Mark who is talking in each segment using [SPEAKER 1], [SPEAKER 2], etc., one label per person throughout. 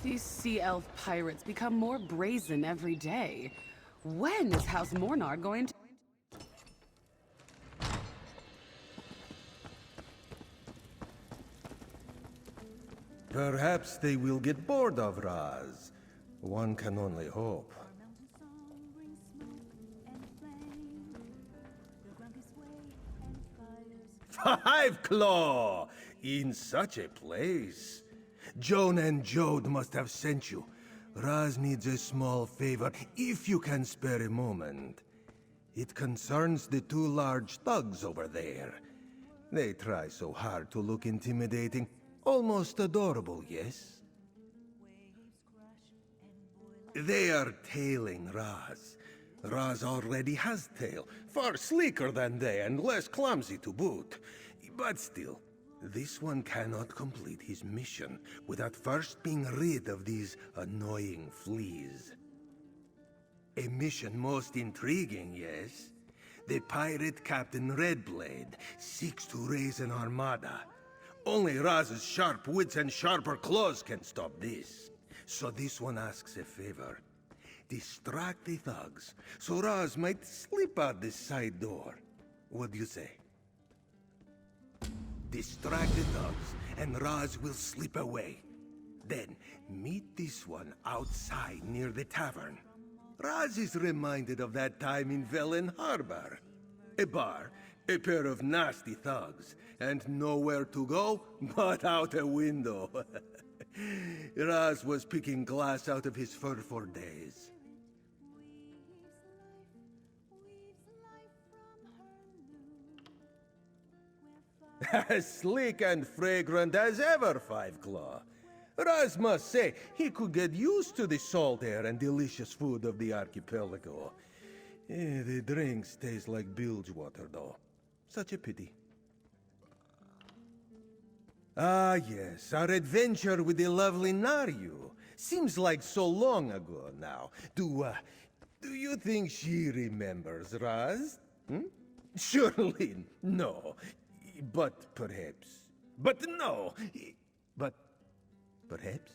[SPEAKER 1] These sea elf pirates become more brazen every day. When is House Mornar going to...
[SPEAKER 2] Perhaps they will get bored of Raz. One can only hope. Five Claw! In such a place. Joan and Jode must have sent you. Raz needs a small favor, if you can spare a moment. It concerns the two large thugs over there. They try so hard to look intimidating. Almost adorable, yes? They are tailing Raz. Raz already has tail, far sleeker than they and less clumsy to boot. But still, this one cannot complete his mission without first being rid of these annoying fleas. A mission most intriguing, yes? The pirate Captain Redblade seeks to raise an armada. Only Raz's sharp wits and sharper claws can stop this. So this one asks a favor. Distract the thugs, so Raz might slip out the side door. What do you say? Distract the thugs, and Raz will slip away. Then, meet this one outside near the tavern. Raz is reminded of that time in Velen Harbor. A bar, a pair of nasty thugs, and nowhere to go but out a window. Raz was picking glass out of his fur for days. As sleek and fragrant as ever, Five Claw. Raz must say he could get used to the salt air and delicious food of the archipelago. The drinks taste like bilge water, though. Such a pity. Ah, yes, our adventure with the lovely Naryu. Seems like so long ago now. Do you think she remembers Raz? Hmm? Surely no. But perhaps. But no. But perhaps.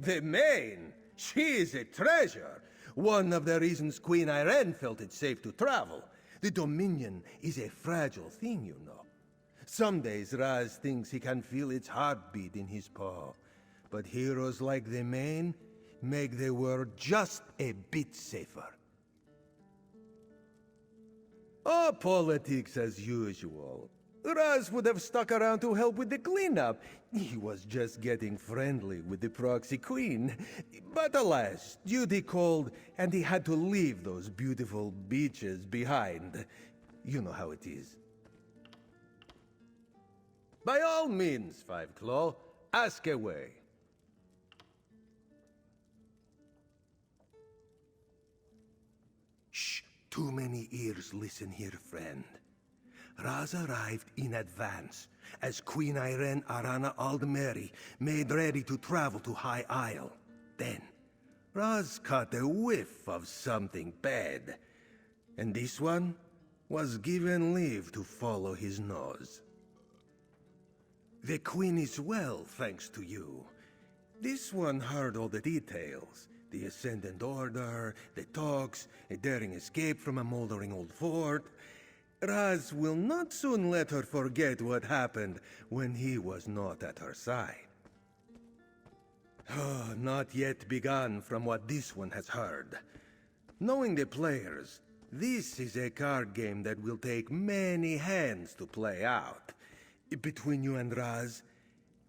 [SPEAKER 2] The main. She is a treasure. One of the reasons Queen Irene felt it safe to travel. The Dominion is a fragile thing, you know. Some days Raz thinks he can feel its heartbeat in his paw. But heroes like the main make the world just a bit safer. Oh, politics as usual. Raz would have stuck around to help with the cleanup. He was just getting friendly with the proxy queen. But alas, duty called, and he had to leave those beautiful beaches behind. You know how it is. By all means, Five Claw, ask away. Shh, too many ears listen here, friend. Raz arrived in advance, as Queen Irene Arana Aldmeri made ready to travel to High Isle. Then, Raz caught a whiff of something bad, and this one was given leave to follow his nose. The Queen is well, thanks to you. This one heard all the details. The Ascendant Order, the talks, a daring escape from a moldering old fort. Raz will not soon let her forget what happened when he was not at her side. Oh, not yet begun from what this one has heard. Knowing the players, this is a card game that will take many hands to play out. Between you and Raz,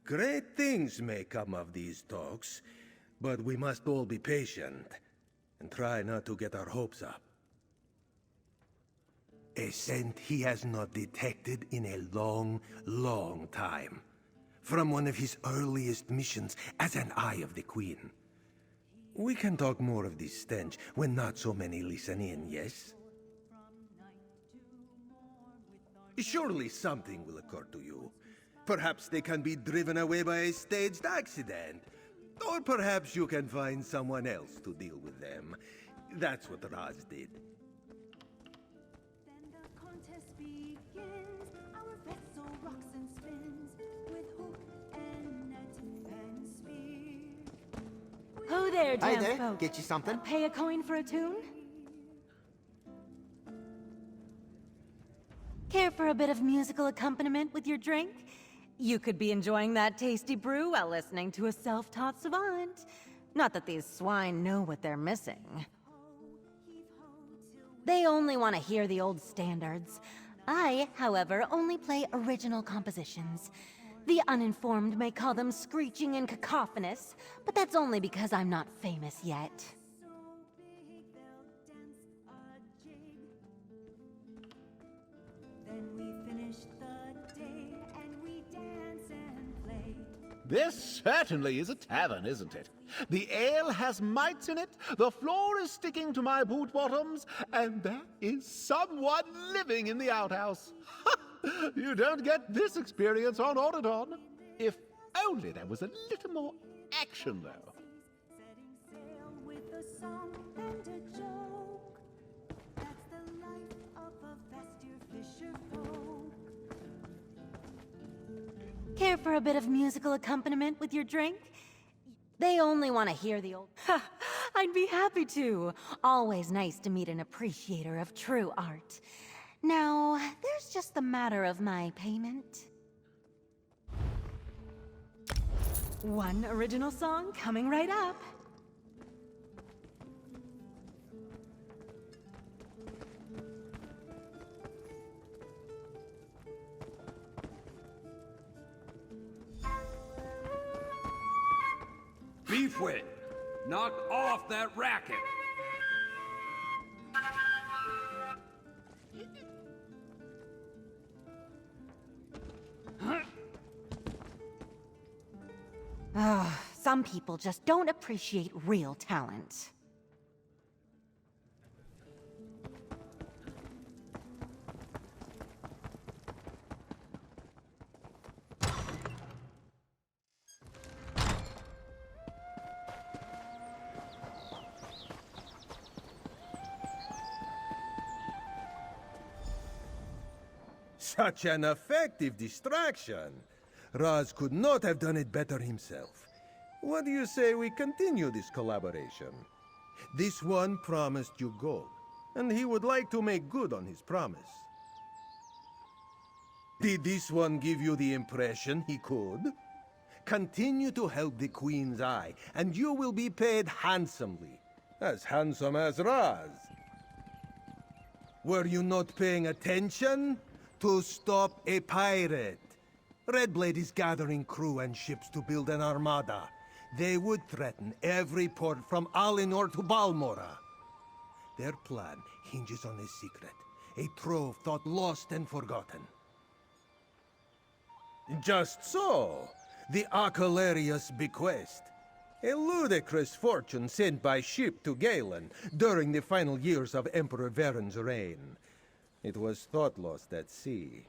[SPEAKER 2] great things may come of these talks, but we must all be patient and try not to get our hopes up. A scent he has not detected in a long, long time. From one of his earliest missions as an Eye of the Queen. We can talk more of this stench when not so many listen in, yes? Surely something will occur to you. Perhaps they can be driven away by a staged accident. Or perhaps you can find someone else to deal with them. That's what Raz did.
[SPEAKER 3] Then the contest begins. Our vessel rocks and spins with hope there,
[SPEAKER 4] Hi
[SPEAKER 3] town
[SPEAKER 4] there.
[SPEAKER 3] folk.
[SPEAKER 4] Get you something?
[SPEAKER 3] Pay a coin for a tune? Care for a bit of musical accompaniment with your drink? You could be enjoying that tasty brew while listening to a self-taught savant. Not that these swine know what they're missing. They only want to hear the old standards. I, however, only play original compositions. The uninformed may call them screeching and cacophonous, but that's only because I'm not famous yet.
[SPEAKER 5] This certainly is a tavern, isn't it? The ale has mites in it, the floor is sticking to my boot bottoms, and there is someone living in the outhouse. You don't get this experience on Auditon. If only there was a little more action, though.
[SPEAKER 3] Care for a bit of musical accompaniment with your drink? They only want to hear the old... I'd be happy to. Always nice to meet an appreciator of true art. Now, there's just the matter of my payment. One original song coming right up.
[SPEAKER 6] Beef with it. Knock off that racket.
[SPEAKER 3] Some people just don't appreciate real talent.
[SPEAKER 2] Such an effective distraction. Raz could not have done it better himself. What do you say we continue this collaboration? This one promised you gold, and he would like to make good on his promise. Did this one give you the impression he could? Continue to help the Queen's Eye, and you will be paid handsomely. As handsome as Raz. Were you not paying attention? To stop a pirate. Redblade is gathering crew and ships to build an armada. They would threaten every port from Alinor to Balmora. Their plan hinges on a secret, a trove thought lost and forgotten. Just so, the Acalarius bequest, a ludicrous fortune sent by ship to Galen during the final years of Emperor Varen's reign. It was thought lost at sea,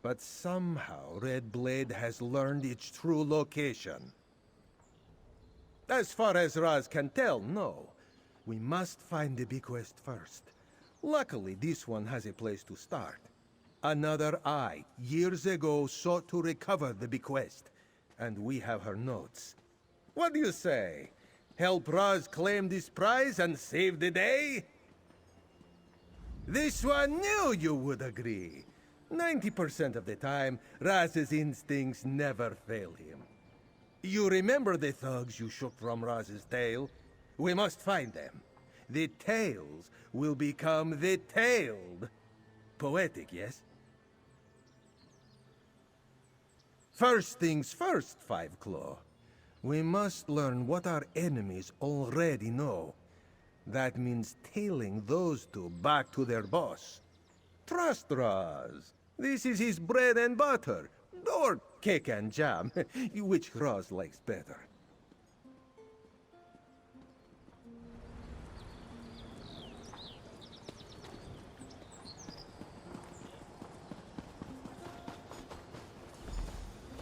[SPEAKER 2] but somehow Redblade has learned its true location. As far as Raz can tell, no. We must find the bequest first. Luckily, this one has a place to start. Another eye, years ago, sought to recover the bequest, and we have her notes. What do you say? Help Raz claim this prize and save the day? This one knew you would agree. 90% of the time, Raz's instincts never fail him. You remember the thugs you shook from Raz's tail? We must find them. The tails will become the tailed. Poetic, yes? First things first, Five Claw. We must learn what our enemies already know. That means tailing those two back to their boss. Trust Raz. This is his bread and butter. Or cake and jam, which Raz likes better.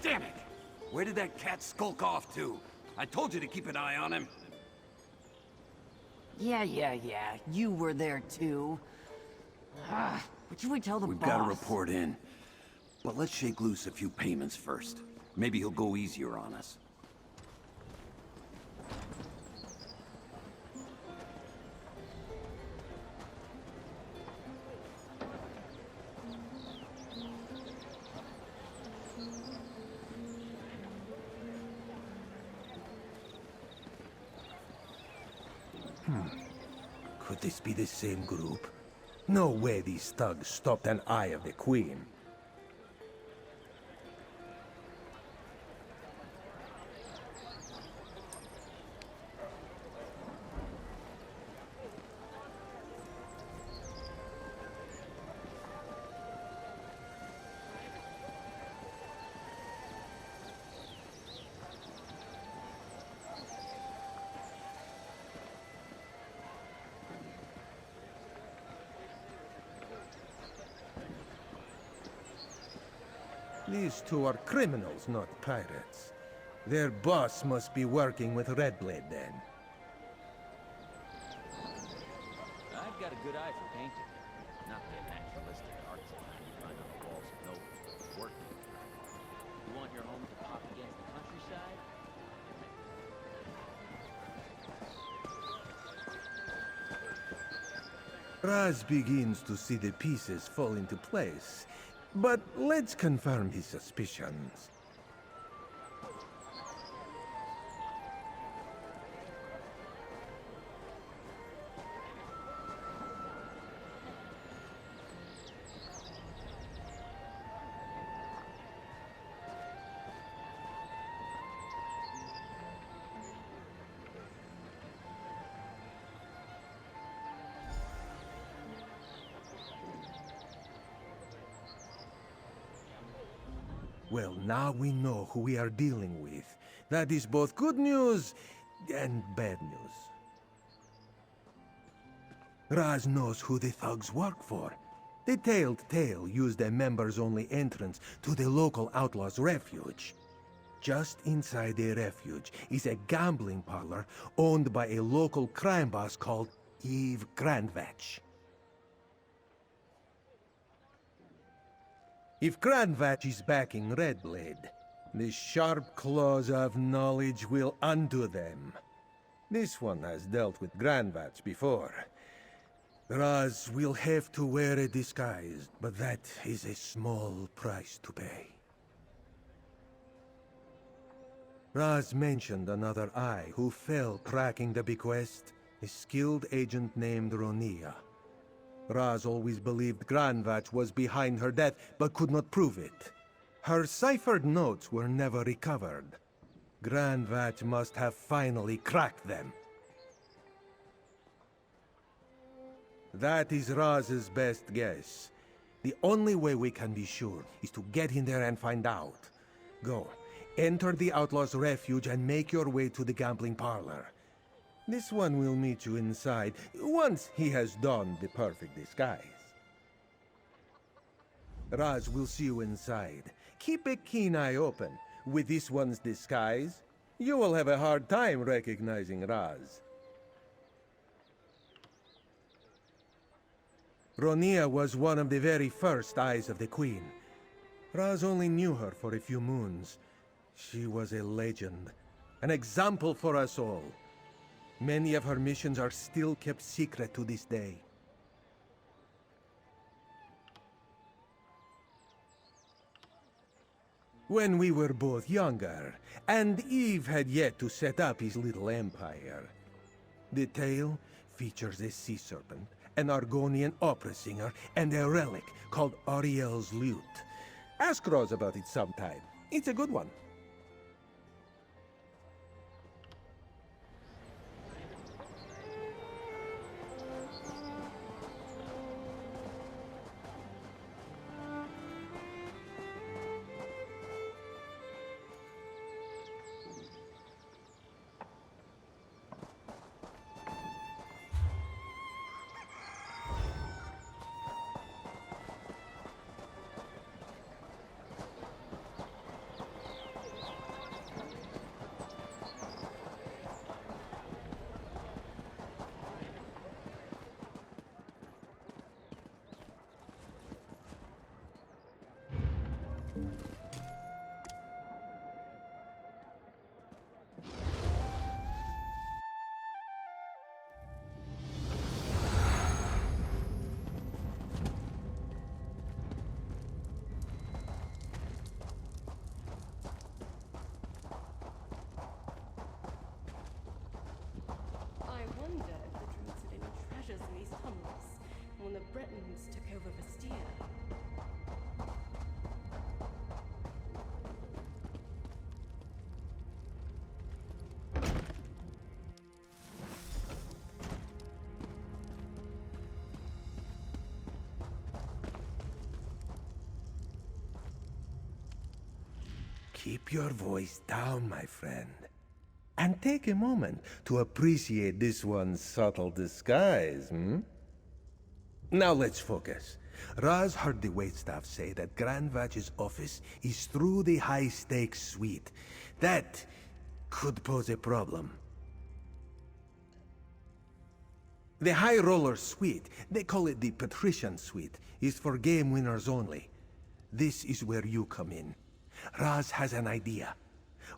[SPEAKER 6] Damn it! Where did that cat skulk off to? I told you to keep an eye on him.
[SPEAKER 1] Yeah. You were there too. What should we tell the
[SPEAKER 6] We've
[SPEAKER 1] boss?
[SPEAKER 6] got a report in. But let's shake loose a few payments first. Maybe he'll go easier on us.
[SPEAKER 2] Could this be the same group? No way these thugs stopped an eye of the Queen. These two are criminals, not pirates. Their boss must be working with Redblade then.
[SPEAKER 4] I've got a good eye for painting. Not the naturalistic arts line you find on the walls of nobles working. You want your home to pop against the countryside?
[SPEAKER 2] Raz begins to see the pieces fall into place, but let's confirm his suspicions. Well, now we know who we are dealing with. That is both good news and bad news. Raz knows who the thugs work for. The Tailed Tale used a members-only entrance to the local outlaws' refuge. Just inside the refuge is a gambling parlor owned by a local crime boss called Eve Grandvatch. If Grandvatch is backing Redblade, the sharp claws of knowledge will undo them. This one has dealt with Grandvatch before. Raz will have to wear a disguise, but that is a small price to pay. Raz mentioned another eye who fell cracking the bequest, a skilled agent named Ronia. Raz always believed Grandvatch was behind her death, but could not prove it. Her ciphered notes were never recovered. Grandvatch must have finally cracked them. That is Raz's best guess. The only way we can be sure is to get in there and find out. Go, enter the Outlaw's Refuge and make your way to the gambling parlor. This one will meet you inside, once he has donned the perfect disguise. Raz will see you inside. Keep a keen eye open. With this one's disguise, you will have a hard time recognizing Raz. Ronia was one of the very first eyes of the Queen. Raz only knew her for a few moons. She was a legend, an example for us all. Many of her missions are still kept secret to this day. When we were both younger, and Eve had yet to set up his little empire, the tale features a sea serpent, an Argonian opera singer, and a relic called Ariel's lute. Ask Rose about it sometime. It's a good one.
[SPEAKER 1] I wonder if
[SPEAKER 2] Keep your voice down, my friend. And take a moment to appreciate this one's subtle disguise, hmm? Now let's focus. Raz heard the waitstaff say that Grand Vatch's office is through the high-stakes suite. That could pose a problem. The High Roller Suite, they call it the Patrician Suite, is for game winners only. This is where you come in. Raz has an idea.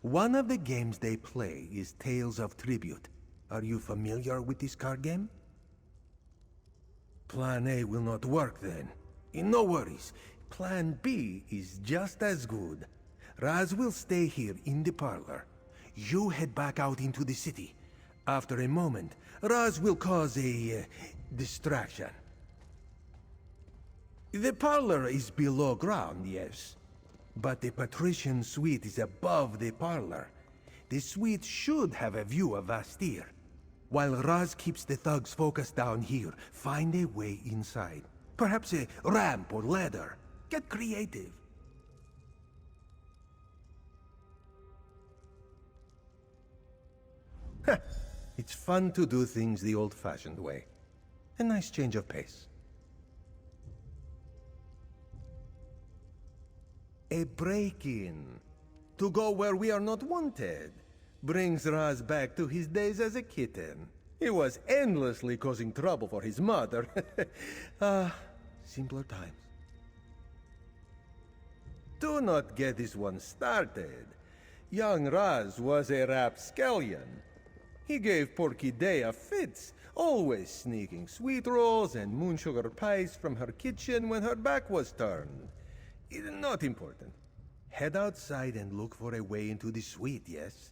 [SPEAKER 2] One of the games they play is Tales of Tribute. Are you familiar with this card game? Plan A will not work then. No worries. Plan B is just as good. Raz will stay here in the parlor. You head back out into the city. After a moment, Raz will cause a distraction. The parlor is below ground, yes. But the Patrician Suite is above the parlor. The suite should have a view of Vastir. While Raz keeps the thugs focused down here, find a way inside. Perhaps a ramp or ladder. Get creative. It's fun to do things the old-fashioned way. A nice change of pace. A break-in. To go where we are not wanted. Brings Raz back to his days as a kitten. He was endlessly causing trouble for his mother. Simpler times. Do not get this one started. Young Raz was a rapscallion. He gave Porky Dea fits, always sneaking sweet rolls and moon sugar pies from her kitchen when her back was turned. Not important. Head outside and look for a way into the suite, yes?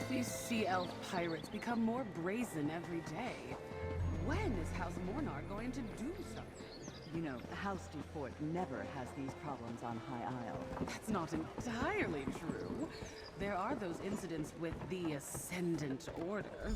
[SPEAKER 1] These sea elf pirates become more brazen every day. When is House Mornar going to do something?
[SPEAKER 7] You know, House du Fort never has these problems on High Isle.
[SPEAKER 1] That's not entirely true. There are those incidents with the Ascendant Order.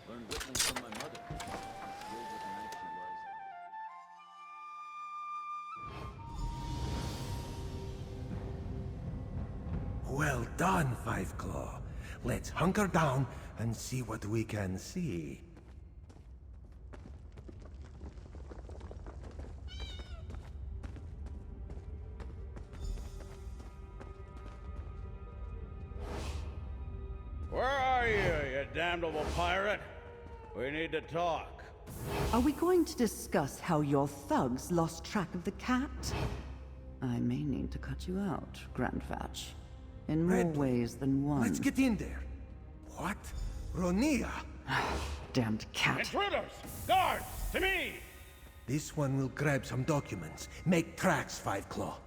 [SPEAKER 4] Learned whittling from my mother. Skilled with a knife she was.
[SPEAKER 2] Well done, Five Claw. Let's hunker down and see what we can see.
[SPEAKER 8] Where are you damnable pirate? We need to talk.
[SPEAKER 7] Are we going to discuss how your thugs lost track of the cat? I may need to cut you out, Grand Vatch. In more
[SPEAKER 2] Red,
[SPEAKER 7] ways than one.
[SPEAKER 2] Let's get in there. What? Ronia?
[SPEAKER 7] Damned cat.
[SPEAKER 8] Intruders! Guards! To me!
[SPEAKER 2] This one will grab some documents. Make tracks, Five Claw.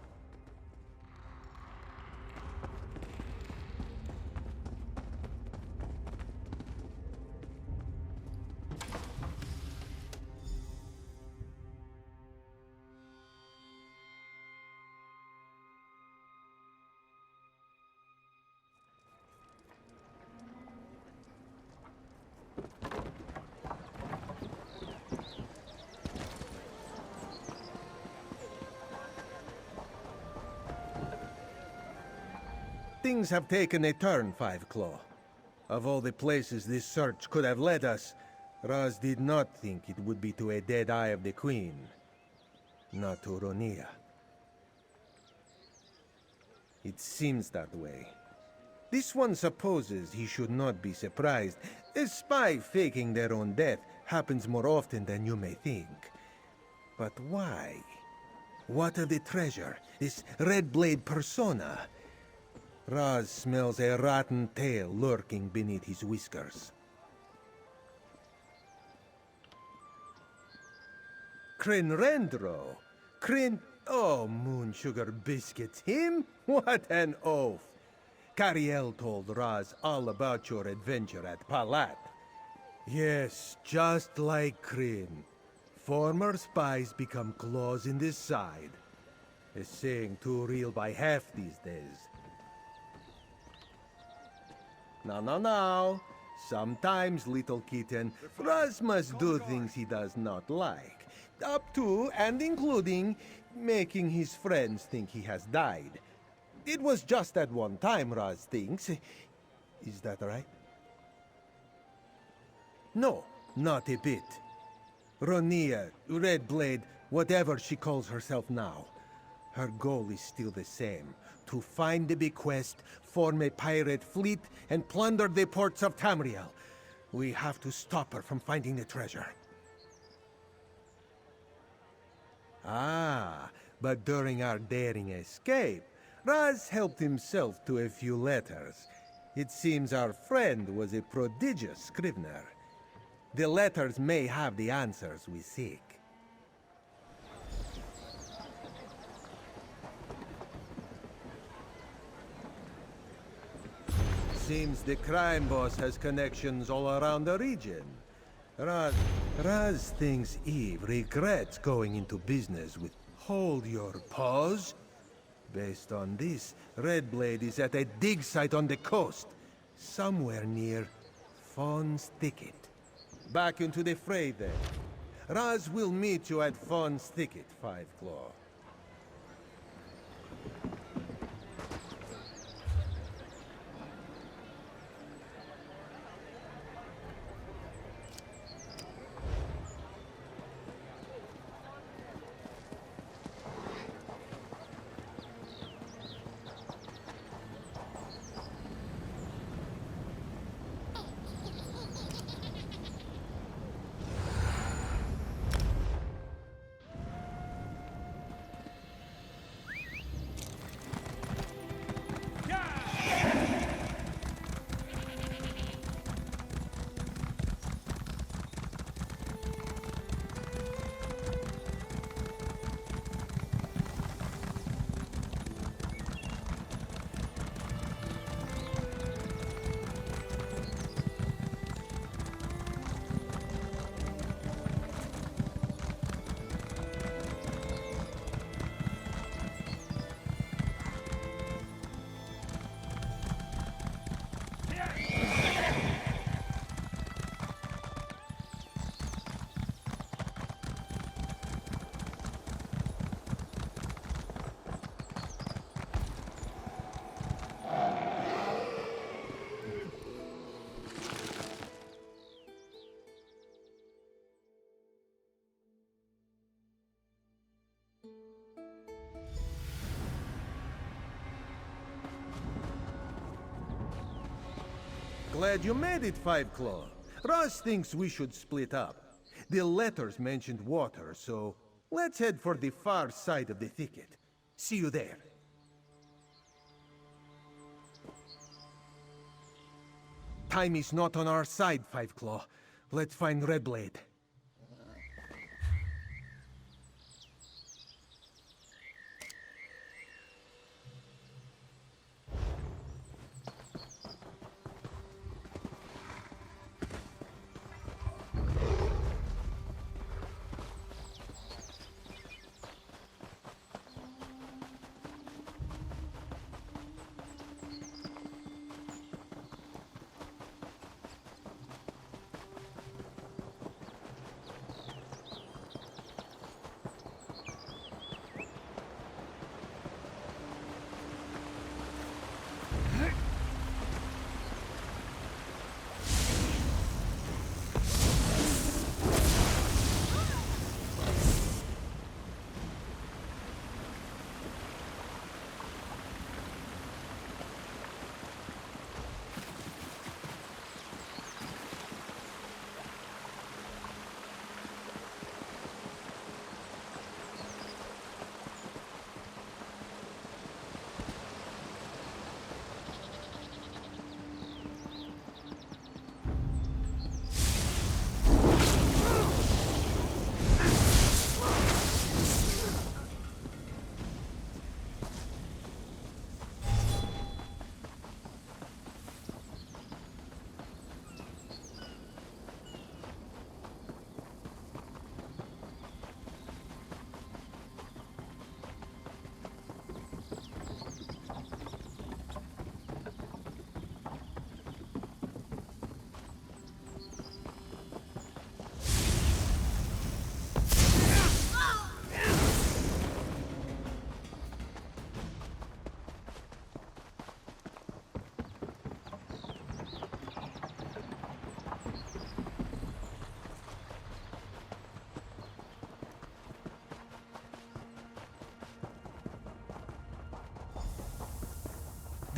[SPEAKER 2] things have taken a turn, Five Claw. Of all the places this search could have led us, Raz did not think it would be to a dead eye of the Queen. Not to Ronia. It seems that way. This one supposes he should not be surprised. A spy faking their own death happens more often than you may think. But why? What of the treasure? This Red Blade persona? Raz smells a rotten tail lurking beneath his whiskers. Crinrendro? Oh, Moon Sugar Biscuits, him? What an oaf! Cariel told Raz all about your adventure at Palat. Yes, just like Crin. Former spies become claws in the side. A saying too real by half these days. Now. Sometimes, little kitten, Raz must do things he does not like. Up to and including making his friends think he has died. It was just at one time, Raz thinks. Is that right? No, not a bit. Ronia, Red Blade, whatever she calls herself now. Her goal is still the same. To find the bequest, form a pirate fleet, and plunder the ports of Tamriel. We have to stop her from finding the treasure. Ah, but during our daring escape, Raz helped himself to a few letters. It seems our friend was a prodigious scrivener. The letters may have the answers we seek. Seems the crime boss has connections all around the region. Raz thinks Eve regrets going into business with... Hold your paws. Based on this, Red Blade is at a dig site on the coast, somewhere near Fawn's Thicket. Back into the fray then. Raz will meet you at Fawn's Thicket, Five Claw. Glad you made it, Five Claw. Raz thinks we should split up. The letters mentioned water, so let's head for the far side of the thicket. See you there. Time is not on our side, Five Claw. Let's find Red Blade.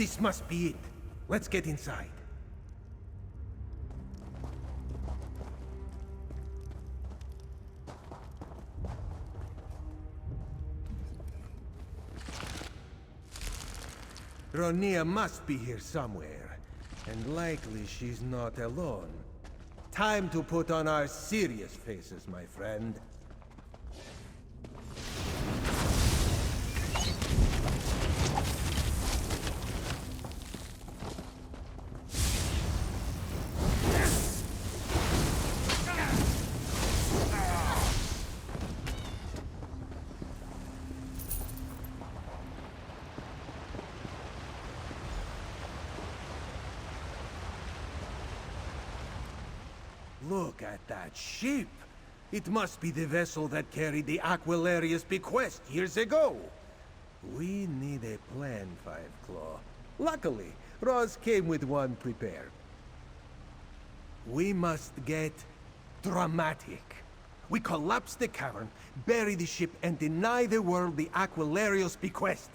[SPEAKER 2] This must be it. Let's get inside. Ronia must be here somewhere, and likely she's not alone. Time to put on our serious faces, my friend. Look at that ship! It must be the vessel that carried the Aquilarius bequest years ago. We need a plan, Five Claw. Luckily, Roz came with one prepared. We must get dramatic. We collapse the cavern, bury the ship, and deny the world the Aquilarius bequest.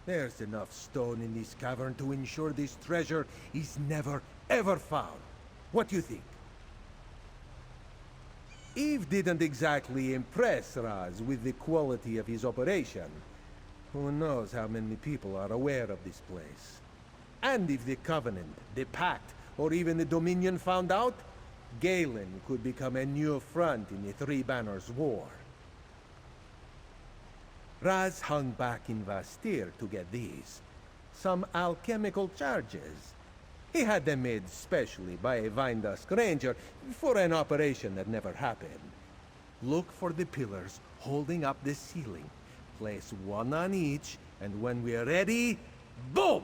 [SPEAKER 2] There's enough stone in this cavern to ensure this treasure is never, ever found. What do you think? Eve didn't exactly impress Raz with the quality of his operation. Who knows how many people are aware of this place? And if the Covenant, the Pact, or even the Dominion found out, Galen could become a new front in the Three Banners War. Raz hung back in Vastir to get these. Some alchemical charges. He had them made specially by a Vindusk ranger for an operation that never happened. Look for the pillars holding up the ceiling. Place one on each, and when we're ready, boom!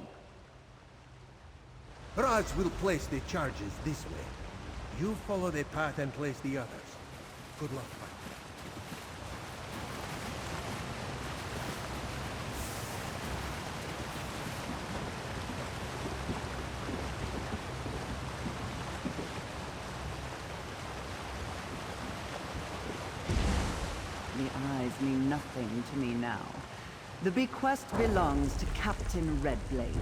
[SPEAKER 2] Raz will place the charges this way. You follow the path and place the others. Good luck, Mike.
[SPEAKER 7] The eyes mean nothing to me now. The bequest belongs to Captain Redblade.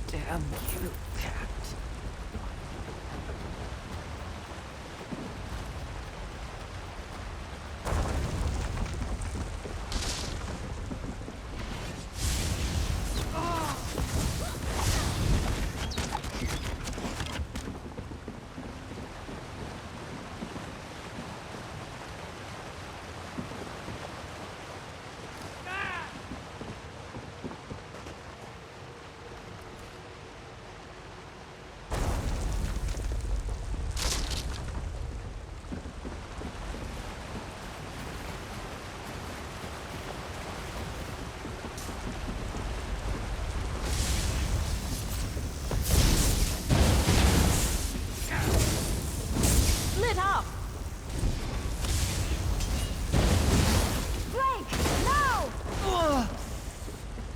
[SPEAKER 7] Damn you, cat.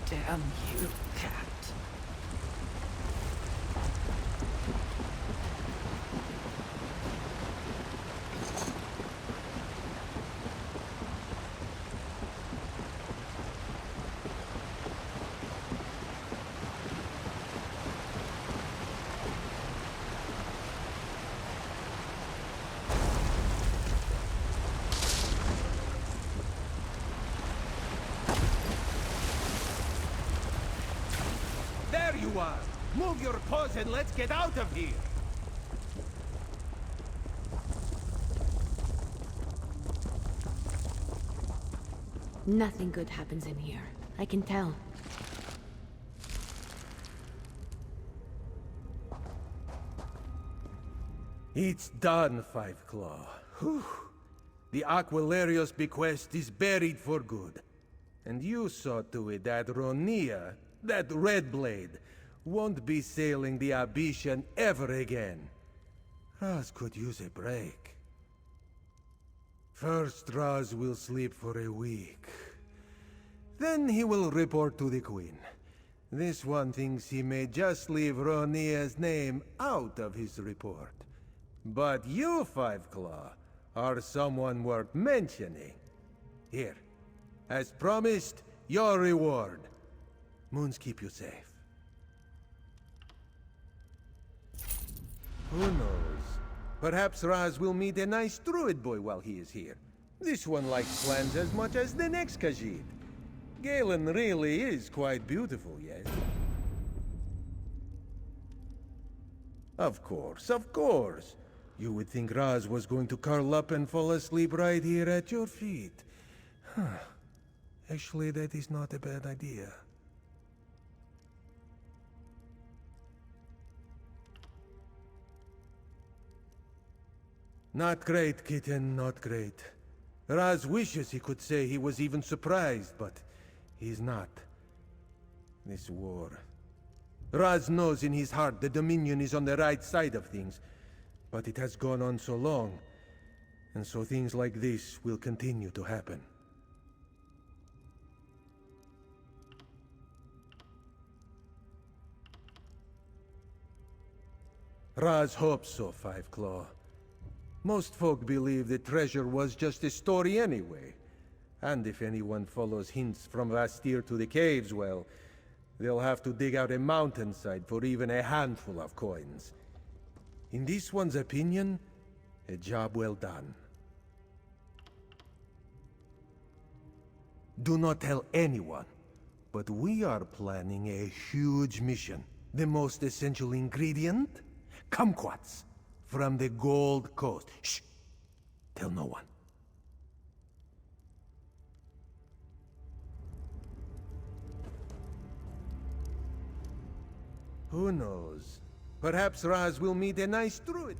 [SPEAKER 7] Damn you, cat.
[SPEAKER 2] There you are! Move your paws and let's get out of here!
[SPEAKER 3] Nothing good happens in here. I can tell.
[SPEAKER 2] It's done, Five Claw. Whew. The Aquilarius bequest is buried for good. And you saw to it that Ronia, that Red Blade, won't be sailing the Abyssion ever again. Raz could use a break. First, Raz will sleep for a week. Then he will report to the Queen. This one thinks he may just leave Ronia's name out of his report. But you, Five Claw, are someone worth mentioning. Here, as promised, your reward. Moons keep you safe. Who knows? Perhaps Raz will meet a nice druid boy while he is here. This one likes plans as much as the next Khajiit. Galen really is quite beautiful, yes? Of course, of course. You would think Raz was going to curl up and fall asleep right here at your feet. Huh. Actually, that is not a bad idea. Not great, kitten, not great. Raz wishes he could say he was even surprised, but he's not. This war. Raz knows in his heart the Dominion is on the right side of things, but it has gone on so long, and so things like this will continue to happen. Raz hopes so, Five Claw. Most folk believe the treasure was just a story anyway. And if anyone follows hints from Vastir to the caves, well, they'll have to dig out a mountainside for even a handful of coins. In this one's opinion, a job well done. Do not tell anyone, but we are planning a huge mission. The most essential ingredient? Kumquats. From the Gold Coast. Shh! Tell no one. Who knows? Perhaps Raz will meet a nice druid.